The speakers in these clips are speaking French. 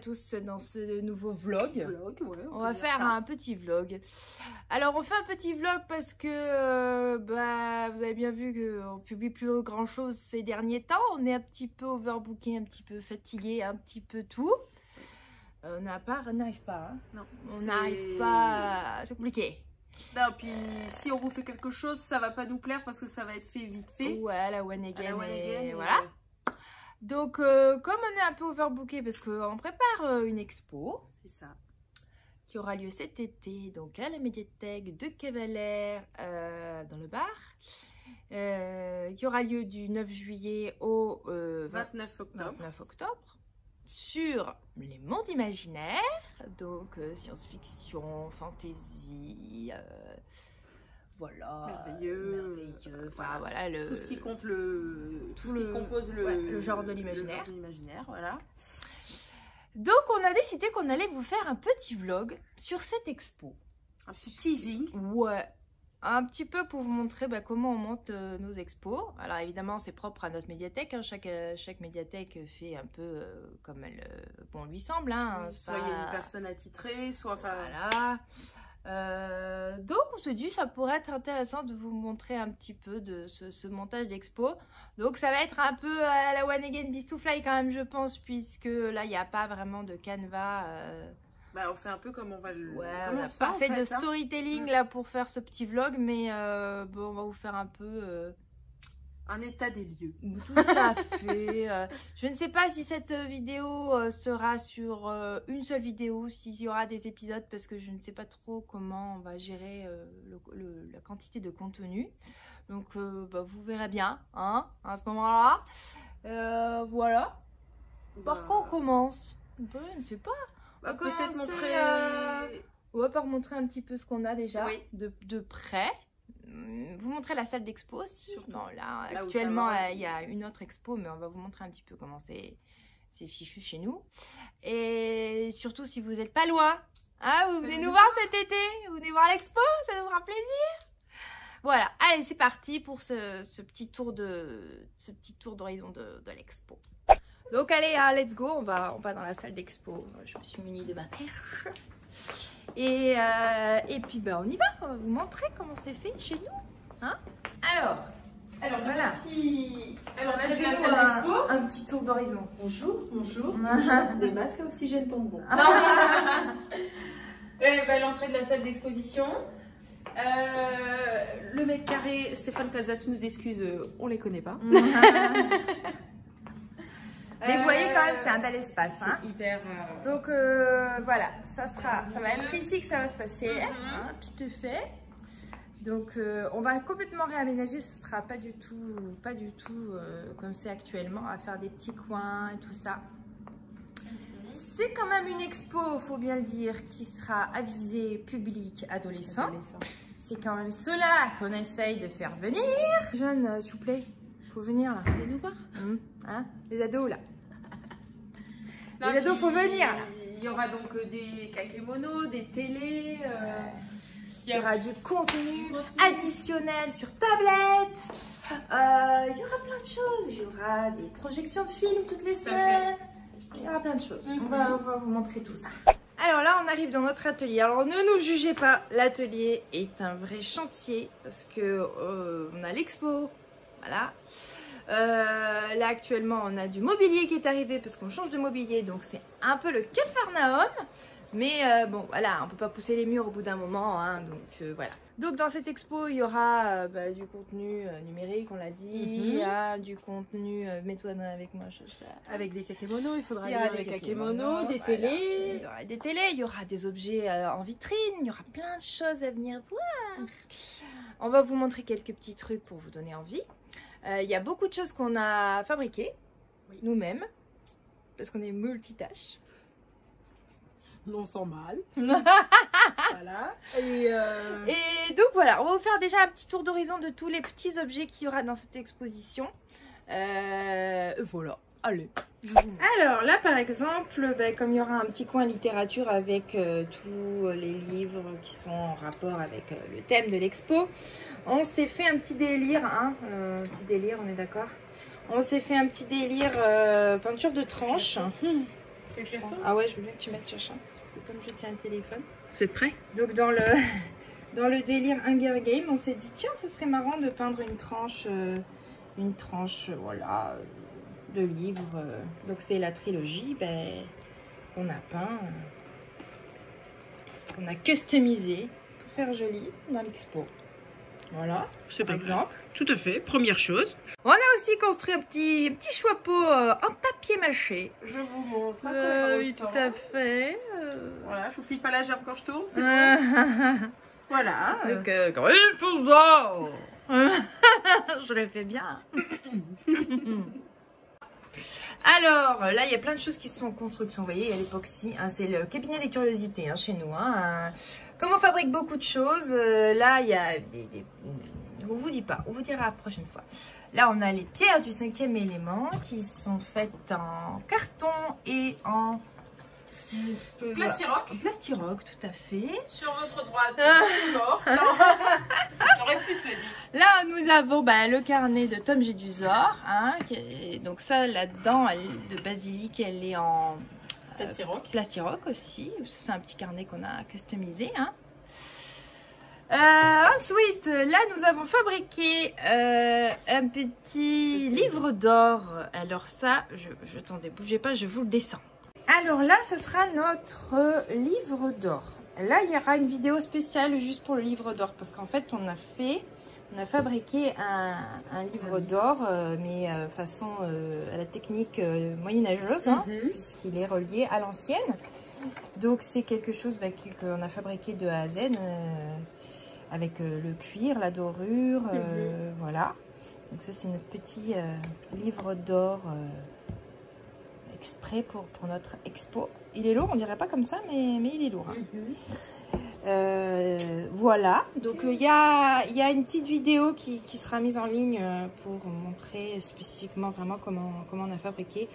tous dans ce nouveau vlog. On va faire un petit vlog. Alors on fait un petit vlog parce que vous avez bien vu qu'on publie plus grand chose ces derniers temps. On est un petit peu overbooké, un petit peu fatigué, un petit peu tout. On n'arrive pas. Hein. Non. On n'arrive pas. C'est compliqué. Non, puis si on vous fait quelque chose, ça va pas nous plaire parce que ça va être fait vite fait. Ouais, à la one again. Et voilà. Donc, comme on est un peu overbooké parce qu'on prépare une expo, c'est ça, qui aura lieu cet été, donc à la médiathèque de Cavalère, dans le Var, qui aura lieu du 9 juillet au 29 octobre, sur les mondes imaginaires, donc science-fiction, fantasy, voilà, merveilleux. Enfin, voilà tout ce qui compte tout ce qui compose le genre de l'imaginaire. Voilà. Donc on a décidé qu'on allait vous faire un petit vlog sur cette expo. Un petit teasing. Ouais. Un petit peu pour vous montrer comment on monte nos expos. Alors évidemment c'est propre à notre médiathèque. Hein. Chaque médiathèque fait un peu comme elle lui semble. Hein. Oui, soit il y a une personne attitrée, soit... Voilà. Donc on se dit ça pourrait être intéressant de vous montrer un petit peu de ce montage d'expo. Donc ça va être un peu à la One Again Beast to Fly quand même, je pense, puisque là il n'y a pas vraiment de canevas. On fait un peu comme on va le... on n'a pas fait de storytelling là pour faire ce petit vlog, mais on va vous faire un peu... un état des lieux. Tout à fait. Je ne sais pas si cette vidéo sera sur une seule vidéo, s'il y aura des épisodes, parce que je ne sais pas trop comment on va gérer la quantité de contenu. Donc vous verrez bien hein, à ce moment-là. Voilà. Par quoi on commence? Je ne sais pas. Peut-être montrer... on va pas remontrer un petit peu ce qu'on a déjà de près. Vous montrer la salle d'expo aussi. Non, là actuellement il y a une autre expo, mais on va vous montrer un petit peu comment c'est fichu chez nous. Et surtout si vous n'êtes pas loin, hein, vous venez nous voir cet été, vous venez voir l'expo, ça nous fera plaisir. Voilà, allez c'est parti pour ce petit tour d'horizon de l'expo. Donc allez, hein, let's go, on va dans la salle d'expo. Je me suis munie de ma perche. Et puis on y va, on va vous montrer comment c'est fait chez nous. Hein, alors voilà. Alors là, tu as un petit tour d'horizon. Bonjour. Des masques à oxygène tombent. L'entrée de la salle d'exposition. Le mètre carré, Stéphane Plaza, tu nous excuses, on les connaît pas. Mais vous voyez quand même, c'est un bel espace. Hein. Hyper. Donc voilà, ça va être ici que ça va se passer. Hein, tout est fait. Donc on va complètement réaménager, ce sera pas du tout comme c'est actuellement, à faire des petits coins et tout ça. C'est quand même une expo, faut bien le dire, qui sera à visée public adolescent. C'est quand même cela qu'on essaye de faire venir. Jeunes, s'il vous plaît, faut venir là. Venez nous voir. Hein, les ados là. Les ados, faut venir là. Il y aura donc des kakémonos, des télés. Il y aura du contenu additionnel sur tablette. Il y aura plein de choses. Il y aura des projections de films toutes les semaines. Il y aura plein de choses. On va vous montrer tout ça. Alors là, on arrive dans notre atelier. Alors ne nous jugez pas, l'atelier est un vrai chantier parce que on a l'expo. Voilà. Là actuellement, on a du mobilier qui est arrivé parce qu'on change de mobilier. Donc c'est un peu le Capharnaüm. Mais bon, voilà, on peut pas pousser les murs au bout d'un moment, hein, donc voilà. Donc dans cette expo, il y aura du contenu numérique, on l'a dit, il y a du contenu, mets-toi avec moi, avec des kakémonos, il faudra dire des kakémonos, des télés. Il y aura des télés, il y aura des objets en vitrine, il y aura plein de choses à venir voir. On va vous montrer quelques petits trucs pour vous donner envie. Il y a beaucoup de choses qu'on a fabriquées nous-mêmes, parce qu'on est multitâches. On sent mal. Voilà. Et donc voilà, on va vous faire déjà un petit tour d'horizon de tous les petits objets qu'il y aura dans cette exposition. Voilà, allez. Alors là par exemple, comme il y aura un petit coin littérature avec tous les livres qui sont en rapport avec le thème de l'expo, on s'est fait un petit délire, hein, petit délire, on est d'accord. On s'est fait un petit délire peinture de tranche. Tu veux que je les retourne? Ah ouais, je veux bien que tu mettes Chacha. Parce que comme je tiens le téléphone. Vous êtes prêts? Donc dans le délire Hunger Game, on s'est dit tiens, ça serait marrant de peindre une tranche voilà, de livres. Donc c'est la trilogie qu'on a peint, qu'on a customisé pour faire joli dans l'expo. Voilà, C'est par exemple. Tout à fait, première chose. On a aussi construit un petit chapeau en papier mâché. Je vous montre. Oui, tout à fait. Voilà, je vous file pas la jambe quand je tourne, c'est bon. Voilà. Donc, je le fais bien. Alors, là, il y a plein de choses qui sont en construction. Vous voyez, il y a l'époxy. Hein, c'est le cabinet des curiosités hein, chez nous. Hein. Comme on fabrique beaucoup de choses, là, il y a on vous dit pas, on vous dira la prochaine fois. Là, on a les pierres du 5e élément qui sont faites en carton et en Plastiroc. Plastiroc, tout à fait. Sur votre droite. Mort. J'aurais pu se le dire. Là, nous avons le carnet de Tom Jedusor. Hein, donc ça, là-dedans, de basilic, elle est en plastiroc aussi. C'est un petit carnet qu'on a customisé. Hein. Ensuite, là, nous avons fabriqué un petit livre d'or. Alors ça, attendez, bougez pas, je vous le descends. Alors là, ce sera notre livre d'or. Là, il y aura une vidéo spéciale juste pour le livre d'or. Parce qu'en fait, on a fabriqué un livre d'or, mais façon à la technique moyenâgeuse, hein, puisqu'il est relié à l'ancienne. Donc, c'est quelque chose qu'on a fabriqué de A à Z, avec le cuir, la dorure, voilà. Donc ça, c'est notre petit livre d'or exprès pour notre expo. Il est lourd, on dirait pas comme ça, mais il est lourd. Hein. Voilà, donc il y a une petite vidéo qui sera mise en ligne pour montrer spécifiquement vraiment comment on a fabriqué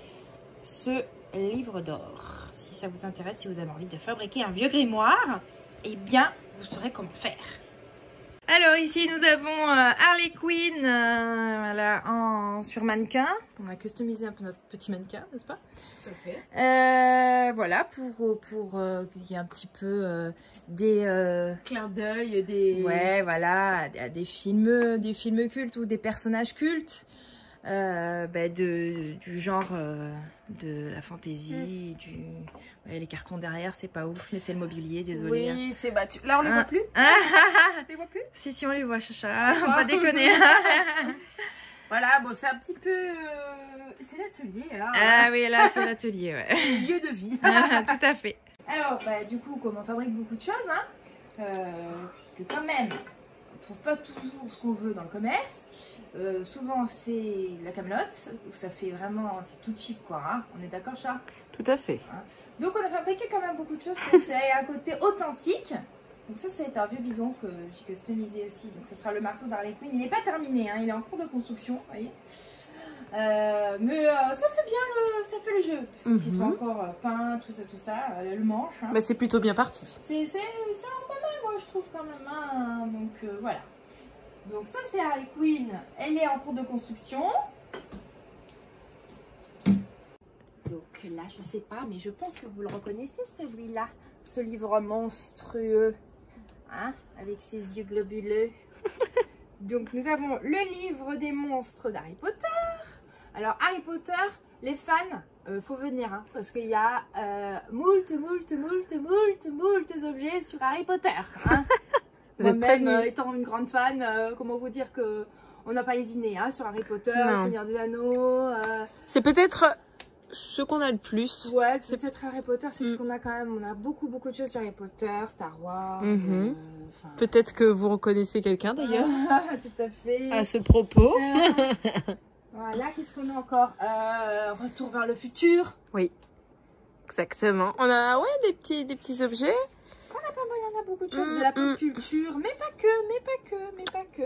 ce livre d'or. Si ça vous intéresse, si vous avez envie de fabriquer un vieux grimoire, eh bien, vous saurez comment faire. Alors ici nous avons Harley Quinn voilà, sur mannequin. On a customisé un peu notre petit mannequin, n'est-ce pas? Tout à fait. Voilà, pour qu'il y ait un petit peu des clins d'œil, des... Ouais, voilà, des films cultes ou des personnages cultes. Du genre de la fantaisie, ouais, les cartons derrière, c'est pas ouf, mais c'est le mobilier, désolé. Oui, c'est battu. Là, on les voit plus. On les voit plus. Si, on les voit, Chacha, on va pas déconner. Voilà, bon, c'est un petit peu... c'est l'atelier, là. Ah oui, là, c'est l'atelier, ouais. Lieu de vie. Tout à fait. Alors, du coup, comme on fabrique beaucoup de choses, hein, puisque quand même, on trouve pas toujours ce qu'on veut dans le commerce. Souvent c'est de la camelote, où ça fait vraiment, c'est tout cheap quoi, hein. On est d'accord chat? Tout à fait. Hein. Donc on a fabriqué quand même beaucoup de choses pour que ça ait un côté authentique. Donc ça c'est un vieux bidon que j'ai customisé aussi, donc ça sera le marteau d'Harley Quinn. Il n'est pas terminé, hein. Il est en cours de construction, vous voyez. Mais ça fait bien ça fait le jeu, qu'il soit encore peint, tout ça, le manche. Hein. Bah, c'est plutôt bien parti. C'est pas mal moi je trouve quand même, hein. Donc voilà. Donc ça c'est Harley Quinn, elle est en cours de construction. Donc là je sais pas, mais je pense que vous le reconnaissez celui-là, ce livre monstrueux, hein, avec ses yeux globuleux. Donc nous avons le livre des monstres d'Harry Potter. Alors Harry Potter, les fans, faut venir, hein, parce qu'il y a moult objets sur Harry Potter. Hein. Moi-même, étant une grande fan, comment vous dire que on n'a pas lésiné hein, sur Harry Potter, le Seigneur des Anneaux. C'est peut-être ce qu'on a le plus. Ouais, peut-être Harry Potter, c'est ce qu'on a quand même. On a beaucoup de choses sur Harry Potter, Star Wars. Peut-être que vous reconnaissez quelqu'un d'ailleurs. Tout à fait. À ce propos. Voilà, qu'est-ce qu'on a encore? Retour vers le futur. Oui, exactement. On a des petits objets. On a pas mal, on a beaucoup de choses, de la pop culture, mais pas que.